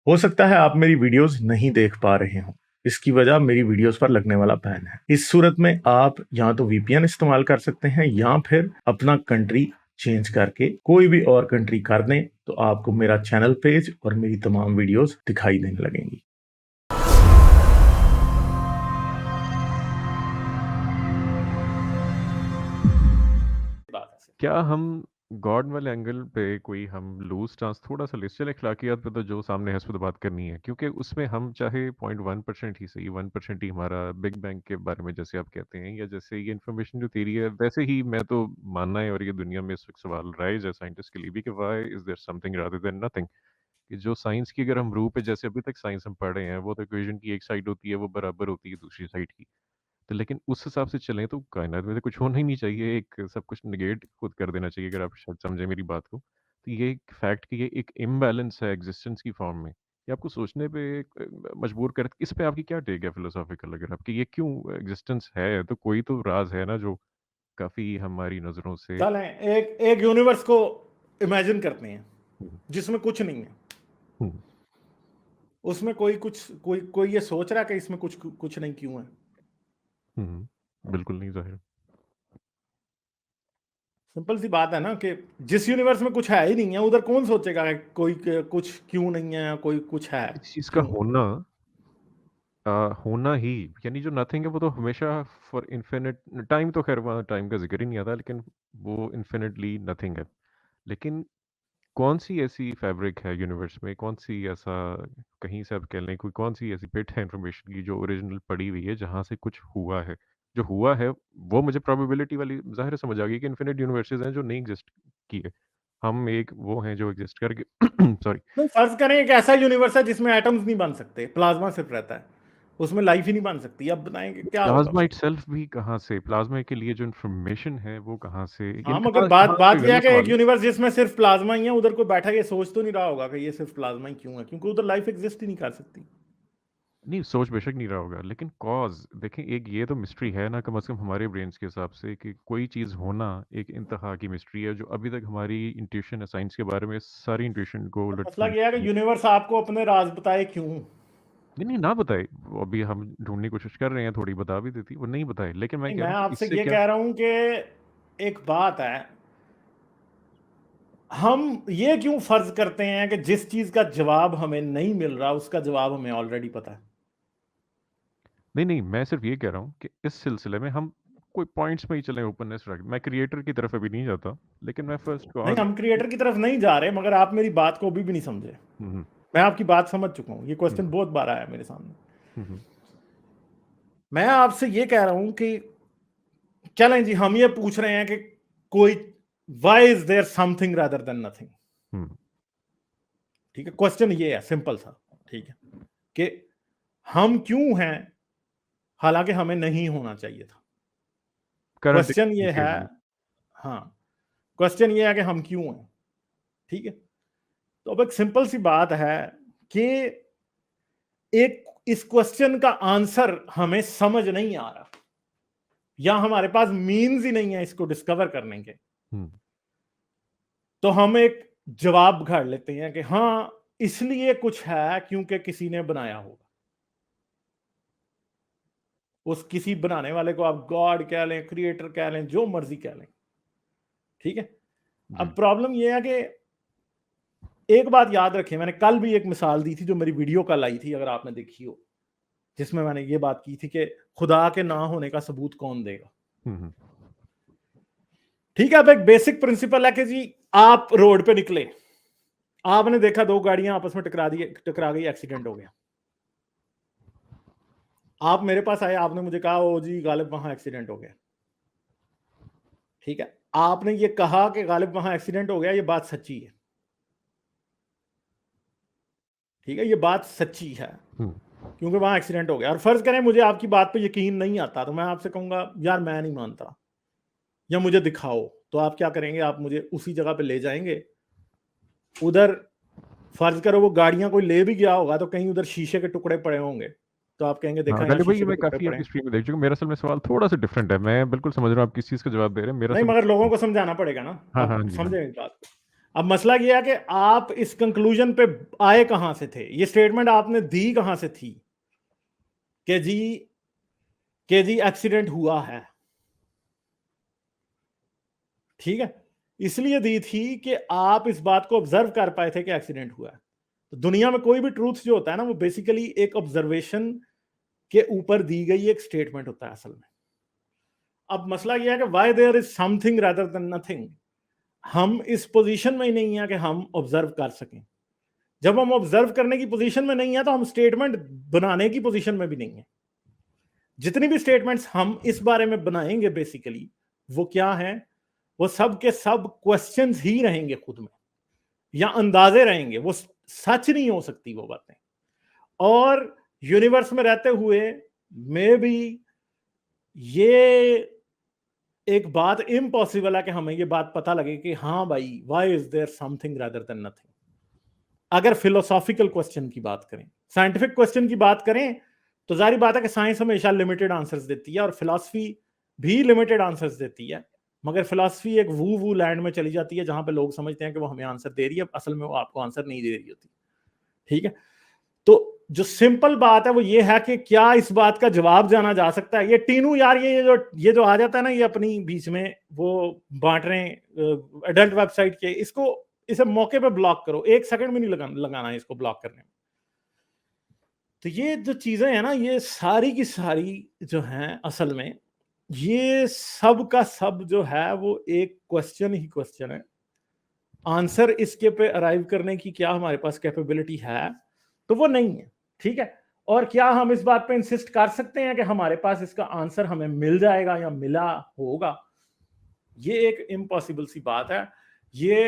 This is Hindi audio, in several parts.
हो सकता है आप मेरी वीडियोस नहीं देख पा रहे हों। इसकी वजह मेरी वीडियोस पर लगने वाला बैन है। इस सूरत में आप या तो वीपीएन इस्तेमाल कर सकते हैं या फिर अपना कंट्री चेंज करके कोई भी और कंट्री कर दें, तो आपको मेरा चैनल पेज और मेरी तमाम वीडियोस दिखाई देने लगेंगी। क्या हम गॉड वाले एंगल पे कोई हम लूज चांस थोड़ा सा ले चले अखलाकियात पे, तो जो सामने है उस पर तो बात करनी है, क्योंकि उसमें हम चाहे 0.1% ही सही, 1% ही हमारा बिग बैंग के बारे में जैसे आप कहते हैं, या जैसे ये इन्फॉर्मेशन जो तेरी है, वैसे ही मैं तो मानना है, और ये दुनिया में इस वक्त सवाल राइज है साइंटिस्ट के लिए भी कि why is there something rather than nothing. कि जो साइंस की अगर हम रूह पे, जैसे अभी तक साइंस हम पढ़ रहे हैं, वो तो इक्वेशन की एक साइड होती है, वो बराबर होती है दूसरी साइड की। तो लेकिन उस हिसाब से चलें तो कायनात में तो कुछ होना ही नहीं चाहिए, एक सब कुछ नेगेट खुद कर देना चाहिए, अगर आप शायद समझे मेरी बात को। तो ये एक फैक्ट कि ये एक इम्बैलेंस है एग्जिस्टेंस की फॉर्म में, ये आपको सोचने पे मजबूर कर। इस पे आपकी क्या टेक है फिलोसॉफिकल, अगर आपकी ये क्यों एग्जिस्टेंस है, तो कोई तो राज है ना जो काफी हमारी नजरों से। चलें एक एक यूनिवर्स को इमेजिन करते हैं हम्म, जिसमें कुछ नहीं है। हम्म, उसमें कोई ये सोच रहा है कि इसमें कुछ कुछ नहीं क्यों है। बिल्कुल नहीं जाहिर। सिंपल सी बात है ना कि जिस यूनिवर्स में कुछ है ही नहीं है उधर कौन सोचेगा कि कुछ क्यों नहीं है, कोई कुछ है इस चीज का क्यों। होना, होना ही, यानी जो नथिंग है वो तो हमेशा फॉर इन्फिनिट टाइम, तो खैर वहाँ टाइम का जिक्र ही नहीं आता, लेकिन वो इन्फिनिटली नथिंग है। लेकिन कौन सी ऐसी फैब्रिक है यूनिवर्स में, कौन सी ऐसा, कहीं से आप कह लें कोई कौन सी ऐसी बिट है इंफॉर्मेशन की जो ओरिजिनल पड़ी हुई है, जहाँ से कुछ हुआ है, जो हुआ है वो मुझे प्रोबेबिलिटी वाली जाहिर है समझ आ गई कि इन्फिनिट यूनिवर्सेस हैं जो नहीं एग्जिस्ट किए, हम एक वो हैं जो एग्जिस्ट करके सॉरी। नहीं, फर्ज करें एक ऐसा यूनिवर्स है जिसमें एटम्स नहीं बन सकते, प्लाज्मा सिर्फ रहता है, उसमें लाइफ ही नहीं बन सकती। अब बताएंगे क्या होगा प्लाज्मा फिर। इटसेल्फ भी कहाँ से, प्लाज्मा के लिए जो इन्फॉर्मेशन है वो कहाँ से, हाँ, यानी मगर कहाँ बात कहाँ बात से, यह है वो कि एक सवाल है। यूनिवर्स जिसमें सिर्फ प्लाज्मा ही है, उधर कोई बैठा के सोच तो नहीं रहा होगा कि ये सिर्फ प्लाज्मा ही क्यों है, क्योंकि उधर लाइफ एग्जिस्ट ही नहीं कर सकती। नहीं, सोच बेशक नहीं रहा होगा, लेकिन कॉज देखें, एक ये तो मिस्ट्री है ना, कम से कम हमारे ब्रेन्स के हिसाब से, कि कोई चीज़ होना एक इंतहा की मिस्ट्री है, जो अभी तक हमारी इंट्यूशन है साइंस के बारे में, सारी इंट्यूशन को तो उलट मसला पुलट यह है कर कि दिया। यूनिवर्स आपको अपने राज बताए क्यों। नहीं नहीं, ना बताए, वो अभी हम ढूंढने की कोशिश कर रहे हैं, थोड़ी बता भी देती, वो नहीं बताए, लेकिन मैं नहीं, कह मैं रहा हूँ कि आपसे इससे ये क्या। कह रहा हूं कि एक बात है, हम ये क्यों फर्ज करते हैं कि जिस चीज का जवाब हमें नहीं मिल रहा उसका जवाब हमें ऑलरेडी पता है। नहीं नहीं, मैं सिर्फ ये कह रहा हूँ कि इस सिलसिले में हम कोई पॉइंट्स में ही चलें, ओपननेस रख, मैं क्रिएटर की तरफ अभी नहीं जाता, लेकिन मैं फर्स्ट नहीं, कॉज। हम क्रिएटर की तरफ नहीं जा रहे, मगर आप मेरी बात को अभी भी नहीं समझे। हम्म, मैं आपकी बात समझ चुका हूं, ये हम्म, क्वेश्चन बहुत बार आया मेरे सामने। हम्म, मैं आपसे ये कह रहा हूं कि चलें जी, हम ये पूछ रहे हैं कि कोई why is there something rather than nothing. Hmm, ठीक है, क्वेश्चन ये है सिंपल सा। ठीक है कि हम क्यों हैं हालांकि हमें नहीं होना चाहिए था। करंट क्वेश्चन ये है, के लिए। हाँ, क्वेश्चन ये है कि हम क्यों हैं। ठीक है, तो अब एक सिंपल सी बात है कि एक इस क्वेश्चन का आंसर हमें समझ नहीं आ रहा, या हमारे पास मीन्स ही नहीं है इसको डिस्कवर करने के। हम्म, तो हम एक जवाब घड़ लेते हैं कि हाँ, इसलिए कुछ है क्योंकि किसी ने बनाया होगा। उस किसी बनाने वाले को आप गॉड कह लें, क्रिएटर कह लें, जो मर्जी कह लें। ठीक है, जी। अब प्रॉब्लम यह है कि एक बात याद रखें, मैंने कल भी एक मिसाल दी थी जो मेरी वीडियो कल आई थी, अगर आपने देखी हो, जिसमें मैंने ये बात की थी कि खुदा के ना होने का सबूत कौन देगा। हम्म, ठीक है, अब एक बेसिक प्रिंसिपल है कि जी, आप रोड पे निकले, आपने देखा दो गाड़ियां आपस में टकरा गई, एक्सीडेंट हो गया। आप मेरे पास आए, आपने मुझे कहा ओ जी गालिब वहां एक्सीडेंट हो गया। ठीक है, आपने ये कहा कि गालिब वहां एक्सीडेंट हो गया, ये बात सच्ची है। ठीक है, ये बात सच्ची है हम्म, क्योंकि वहां एक्सीडेंट हो गया। और फर्ज करें मुझे आपकी बात पे यकीन नहीं आता, तो मैं आपसे कहूंगा यार मैं नहीं मानता, या मुझे दिखाओ। तो आप क्या करेंगे, आप मुझे उसी जगह पे ले जाएंगे। उधर फर्ज करो वो गाड़ियां कोई ले भी गया होगा, तो कहीं उधर शीशे के टुकड़े पड़े होंगे, तो आप कहेंगे हाँ देखा यहाँ गालिब भाई, शीशे के मैं टुकड़े काफ़ी पड़े आपकी हैं। स्ट्रीम में देख चुका हूँ, मेरा असल में सवाल थोड़ा सा डिफरेंट है, मैं बिल्कुल समझ रहा हूँ आप किस चीज़ का जवाब दे रहे हैं, मेरा नहीं, सब। मगर लोगों को समझाना पड़ेगा ना, हाँ हाँ अब जी हाँ। समझे इस बात को। अब मसला ये है कि आप इस कंक्लूजन पे आए कहां से थे, ये स्टेटमेंट आपने दी कहां से थी कि जी एक्सीडेंट हुआ है, ठीक है, इसलिए दी थी कि आप इस बात को ऑब्जर्व कर पाए थे कि एक्सीडेंट हुआ है। तो दुनिया में कोई भी ट्रूथ जो होता है ना, वो बेसिकली एक ऑब्जर्वेशन के ऊपर दी गई एक स्टेटमेंट होता है असल में। अब मसला यह है कि why there is something rather than nothing. हम इस पोजीशन में ही नहीं है कि हम ऑब्जर्व कर सकें। जब हम ऑब्जर्व करने की पोजीशन में नहीं है तो हम स्टेटमेंट बनाने की पोजीशन में भी नहीं है। जितनी भी स्टेटमेंट्स हम इस बारे में बनाएंगे बेसिकली वो क्या है, वो सब के सब क्वेश्चंस ही रहेंगे खुद में, या अंदाजे रहेंगे, वो सच नहीं हो सकती वो बातें। और यूनिवर्स में रहते हुए मे बी ये एक बात इम्पॉसिबल है कि हमें ये बात पता लगे कि हाँ भाई why is there something rather than nothing. अगर फिलोसॉफिकल क्वेश्चन की बात करें, साइंटिफिक क्वेश्चन की बात करें, तो जारी बात है कि साइंस हमेशा लिमिटेड आंसर्स देती है और फिलॉसफी भी लिमिटेड आंसर्स देती है। मगर फिलॉसफी एक वू लैंड में चली जाती है जहां पे लोग समझते हैं कि वो हमें आंसर दे रही है, असल में वो आपको आंसर नहीं दे रही होती। ठीक है, तो जो सिंपल बात है वो ये है कि क्या इस बात का जवाब जाना जा सकता है। ये टीनू यार ये जो आ जाता है ना, ये अपनी बीच में वो बांट रहे हैं एडल्ट वेबसाइट के, इसे मौके पे ब्लॉक करो, 1 सेकंड भी नहीं लगाना है इसको ब्लॉक करने में। तो ये जो चीजें हैं ना, ये सारी की सारी जो हैं असल में ये सब का सब जो है वो एक क्वेश्चन ही क्वेश्चन है। आंसर इसके पे अराइव करने की क्या हमारे पास कैपेबिलिटी है, तो वो नहीं है। ठीक है, और क्या हम इस बात पे इंसिस्ट कर सकते हैं कि हमारे पास इसका आंसर हमें मिल जाएगा या मिला होगा, ये एक इम्पॉसिबल सी बात है। ये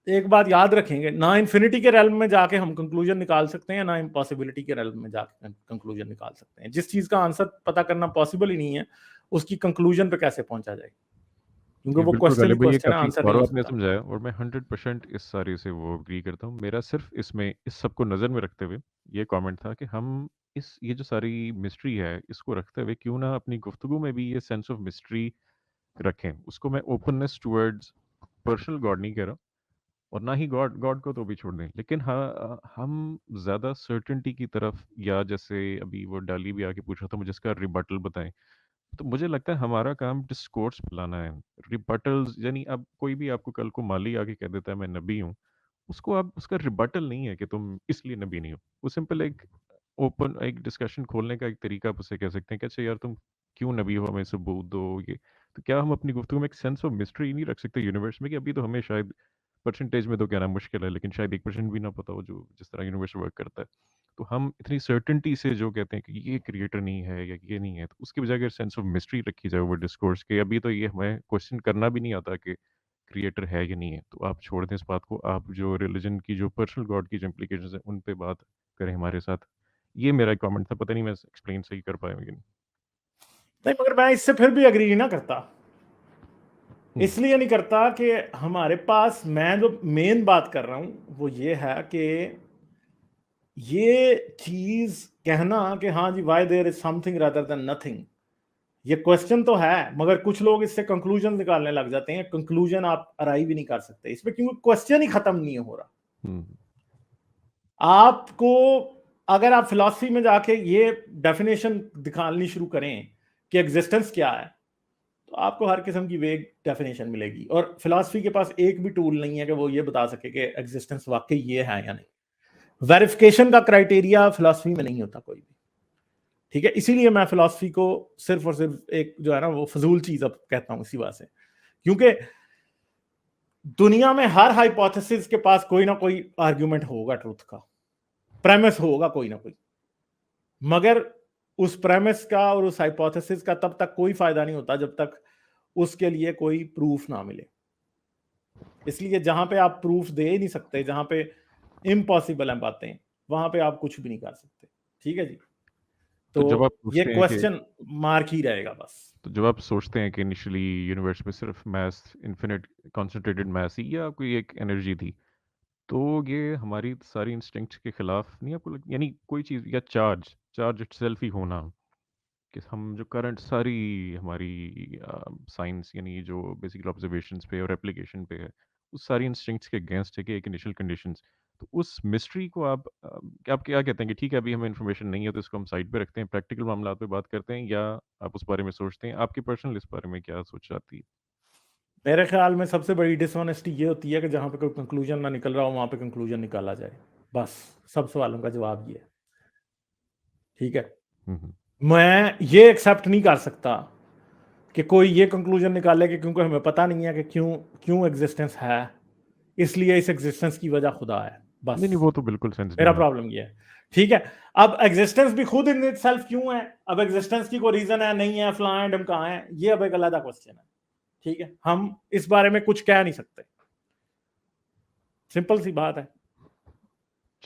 एक बात याद रखेंगे, ना इन्फिनिटी के रेल्म में जाके हम कंक्लूजन निकाल सकते हैं, ना इम्पॉसिबिलिटी के रेल्म में जाके कंक्लूजन निकाल सकते हैं। जिस चीज का आंसर पता करना पॉसिबल ही नहीं है उसकी कंक्लूजन पे कैसे पहुंचा जाए, क्योंकि ये वो बिल्कुल क्वेश्चन ही गालिब भाई, ये क्वेश्चन है, काफ़ी आंसर नहीं गौरव हो आपने सकता। समझाया और मैं 100% इस सारे से वो एग्री करता हूँ। मेरा सिर्फ इसमें इस सब को नज़र में रखते हुए ये कमेंट था कि हम ये जो सारी मिस्ट्री है इसको रखते हुए क्यों ना अपनी गुफ्तगू में भी ये सेंस ऑफ मिस्ट्री रखें। उसको मैं ओपननेस टुवर्ड्स पर्सनल गॉड नहीं कह रहा, और ना ही गॉड गॉड को तो भी छोड़ दें, लेकिन हाँ हम ज़्यादा सर्टेनिटी की तरफ, या जैसे अभी वो डाली भी आके पूछ रहा था मुझे इसका रिबटल बताएं, तो मुझे लगता है हमारा काम डिस्कोर्स फैलाना है। रिबटल्स यानी अब कोई भी आपको कल को माली आके कह देता है मैं नबी हूँ, उसको आप उसका रिबटल नहीं है कि तुम इसलिए नबी नहीं हो। वो सिंपल एक ओपन एक डिस्कशन खोलने का एक तरीका आप उसे कह सकते हैं कि अच्छा यार तुम क्यों नबी हो, हमें सबूत दो। ये तो क्या हम अपनी गुफ्तगू में एक सेंस ऑफ मिस्ट्री नहीं रख सकते यूनिवर्स में, कि अभी तो हमें शायद परसेंटेज में तो कहना मुश्किल है, लेकिन शायद 1% भी ना पता हो जो जिस तरह यूनिवर्स वर्क करता है। तो हम इतनी सर्टेनिटी से जो कहते हैं कि ये क्रिएटर नहीं है या ये नहीं है, तो उसकी बजाय अगर सेंस ऑफ मिस्ट्री रखी जाए ओवर डिस्कोर्स के, अभी तो ये हमें क्वेश्चन करना भी नहीं आता कि क्रिएटर है या नहीं है, तो आप छोड़ दें इस बात को, आप जो रिलीजन की जो पर्सनल गॉड की जो इम्प्लीकेशंस हैं उन पे बात करें हमारे साथ। ये मेरा कमेंट था, पता नहीं मैं एक्सप्लेन सही कर पाया कि नहीं। नहीं, मगर मैं इससे फिर भी अग्री ना करता। हम्म, इसलिए नहीं करता कि हमारे पास, मैं जो मेन बात कर रहा हूं वो ये है कि ये चीज कहना कि हाँ जी why there is something rather than nothing, ये क्वेश्चन तो है, मगर कुछ लोग इससे कंक्लूजन निकालने लग जाते हैं। कंक्लूजन आप अराइव ही नहीं कर सकते इसमें, क्योंकि क्वेश्चन ही खत्म नहीं हो रहा। हम्म, आपको अगर आप फिलॉसफी में जाके ये डेफिनेशन दिखानी शुरू करें कि एग्जिस्टेंस क्या है, तो आपको हर किस्म की वेग डेफिनेशन मिलेगी, और फिलॉसफी के पास एक भी टूल नहीं है कि वो ये बता सके कि एग्जिस्टेंस वाकई ये है या नहीं। वेरिफिकेशन का क्राइटेरिया फिलॉसफी में नहीं होता कोई भी। ठीक है, इसीलिए मैं फिलॉसफी को सिर्फ और सिर्फ एक जो है ना वो फजूल चीज अब कहता हूं इसी बात से, क्योंकि दुनिया में हर हाइपोथेसिस के पास कोई ना कोई आर्ग्यूमेंट होगा, ट्रूथ का प्रेमिस होगा कोई ना कोई, मगर उस प्रेमिस का और उस हाइपोथेसिस का तब तक कोई फायदा नहीं होता जब तक उसके लिए कोई प्रूफ ना मिले। इसलिए जहां पे आप प्रूफ दे ही नहीं सकते, जहां पे इम्पॉसिबल है बातें, वहां पे आप कुछ भी नहीं कर सकते। ठीक है जी, तो तो जब आप ये पूछते हैं कि क्वेश्चन मार्क ही रहेगा बस। तो जब आप सोचते हैं कि इनिशियली यूनिवर्स में सिर्फ मैस इन्फिनिट कॉन्सेंट्रेटेड मैस ही या कोई एक एनर्जी थी, तो ये हमारी सारी इंस्टिंक्ट्स के खिलाफ नहीं आपको यानी कोई चीज़ या चार्ज चार्ज इटसेल्फ ही होना, कि हम जो करंट सारी हमारी साइंस यानी जो बेसिकल ऑब्जर्वेशंस पे और एप्लीकेशन पे है उस सारी इंस्टिंक्ट्स के अगेंस्ट है कि एक इनिशियल कंडीशंस। तो उस मिस्ट्री को आप क्या कहते हैं कि ठीक है अभी हमें इन्फॉर्मेशन नहीं है तो इसको हम साइड पे रखते हैं, प्रैक्टिकल मामला पे बात करते हैं, या आप उस बारे में सोचते हैं? आपकी पर्सनल इस बारे में क्या सोच आती है? मेरे ख्याल में सबसे बड़ी डिसऑनेस्टी ये होती है कि जहाँ पे कोई कंक्लूजन ना निकल रहा हो वहाँ पे कंक्लूजन निकाला जाए। बस सब सवालों का जवाब ये है। ठीक है, मैं ये एक्सेप्ट नहीं कर सकता कि कोई ये कंक्लूजन निकाले कि क्योंकि हमें पता नहीं है कि क्यों क्यों एग्जिस्टेंस है, इसलिए इस एग्जिस्टेंस की वजह खुदा है। बस नहीं वो तो बिल्कुल सेंस मेरा नहीं है। प्रॉब्लम ये है। ठीक है, अब एग्जिस्टेंस भी खुद इन इटसेल्फ क्यों है, अब एग्जिस्टेंस की कोई रीजन है नहीं है, फलां है, ढमकां है, ये अब एक अलग क्वेश्चन है। ठीक है, हम इस बारे में कुछ कह नहीं सकते, सिंपल सी बात है।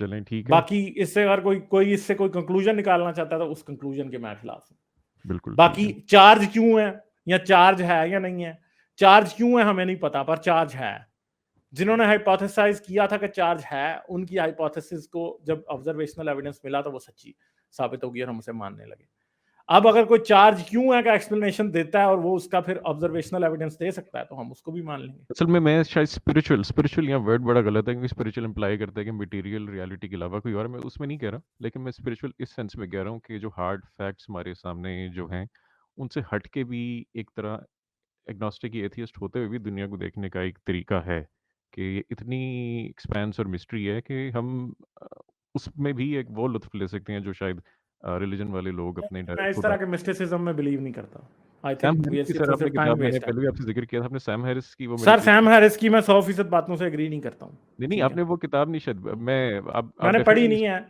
चलें ठीक है, बाकी इससे अगर कोई इससे कोई कंक्लूजन निकालना चाहता है तो उस कंक्लूजन के मैं खिलाफ हूं। बिल्कुल बाकी ठीक है। चार्ज क्यों है या चार्ज है या नहीं है, चार्ज क्यों है हमें नहीं पता, पर चार्ज है। जिन्होंने हाइपोथेसाइज किया था कि चार्ज है, उनकी हाइपोथेसिस को जब ऑब्जर्वेशनल एविडेंस मिला तो वो सच्ची साबित होगी और हम उसे मानने लगे। अब अगर कोई चार्ज क्यों है का एक्सप्लेनेशन देता है और वो उसका फिर ऑब्जर्वेशनल एविडेंस दे सकता है तो हम उसको भी मान लेंगे। असल में मैं शायद स्पिरिचुअल यहाँ वर्ड बड़ा गलत है, क्योंकि स्पिरिचुअल इंप्लाई करता है कि मटेरियल रियलिटी के अलावा कोई और, मैं उसमें नहीं कह रहा, लेकिन मैं स्पिरिचुअल इस सेंस में कह रहा हूँ कि जो हार्ड फैक्ट्स हमारे सामने जो हैं उनसे हट के भी एक तरह एग्नोस्टिक एथियस्ट होते हुए भी दुनिया को देखने का एक तरीका है कि ये इतनी एक्सपेंस और मिस्ट्री है कि हम उसमें भी एक वो लुत्फ ले सकते हैं जो शायद रिलीजन वाले लोग अपने मैं इस तरह के मिस्टिसिज्म में बिलीव नहीं करता। आई सैम थिंक हैरिस की सर आपने टाइम किताब मैंने वेस्ट है। पहले भी आपसे जिक्र किया था, आपने सैम हैरिस की वो सर मेडिटेशन, सैम हैरिस की मैं 100% बातों से एग्री नहीं करता हूँ। नहीं नहीं ठीक है, आपने वो किताब नहीं शायद मैं आप मैंने पढ़ी डेफिनेटली नहीं है,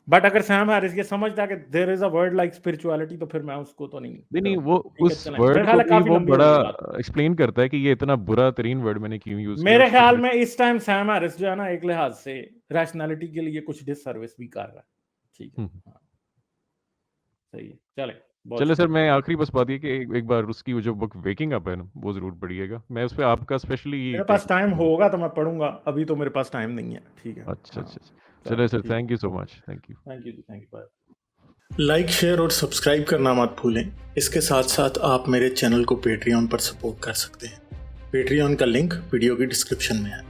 बट अगर सैम हैरिस ये समझता है कि there is a word like spirituality तो फिर मैं उसको तो नहीं नहीं नहीं करूंगा। वो ठीक है, उस चलें, मेरे वर्ड को ख्याल है भी काफी वो लंबी बड़ा होगी बात। एक्सप्लेन करता है कि ये इतना बुरा तरीन वर्ड मैंने क्यों यूज किया। मेरे ख्याल में इस टाइम सैम हैरिस जो है ना एक लिहाज से रैशनैलिटी के लिए कुछ डिससर्विस भी कर रहा है। ठीक है, हाँ, सही है, चले बहुत चले सर, शुक्रिया। मैं आखिरी बस बात ये कि एक बार उसकी वो जो बुक वेकिंग अप है ना वो जरूर पढ़िएगा, मैं उस पर आपका स्पेशली मेरे पास टाइम होगा तो मैं पढ़ूंगा, अभी तो मेरे पास टाइम नहीं है। ठीक है, अच्छा हाँ, अच्छा चले सर, ठीक, thank you so much, thank you. Thank you, thank you, bye. Like, share और सब्सक्राइब करना मत भूलें। इसके साथ साथ आप मेरे चैनल को पेट्रियन पर सपोर्ट कर सकते हैं। पेट्रियन का लिंक वीडियो की डिस्क्रिप्शन में है।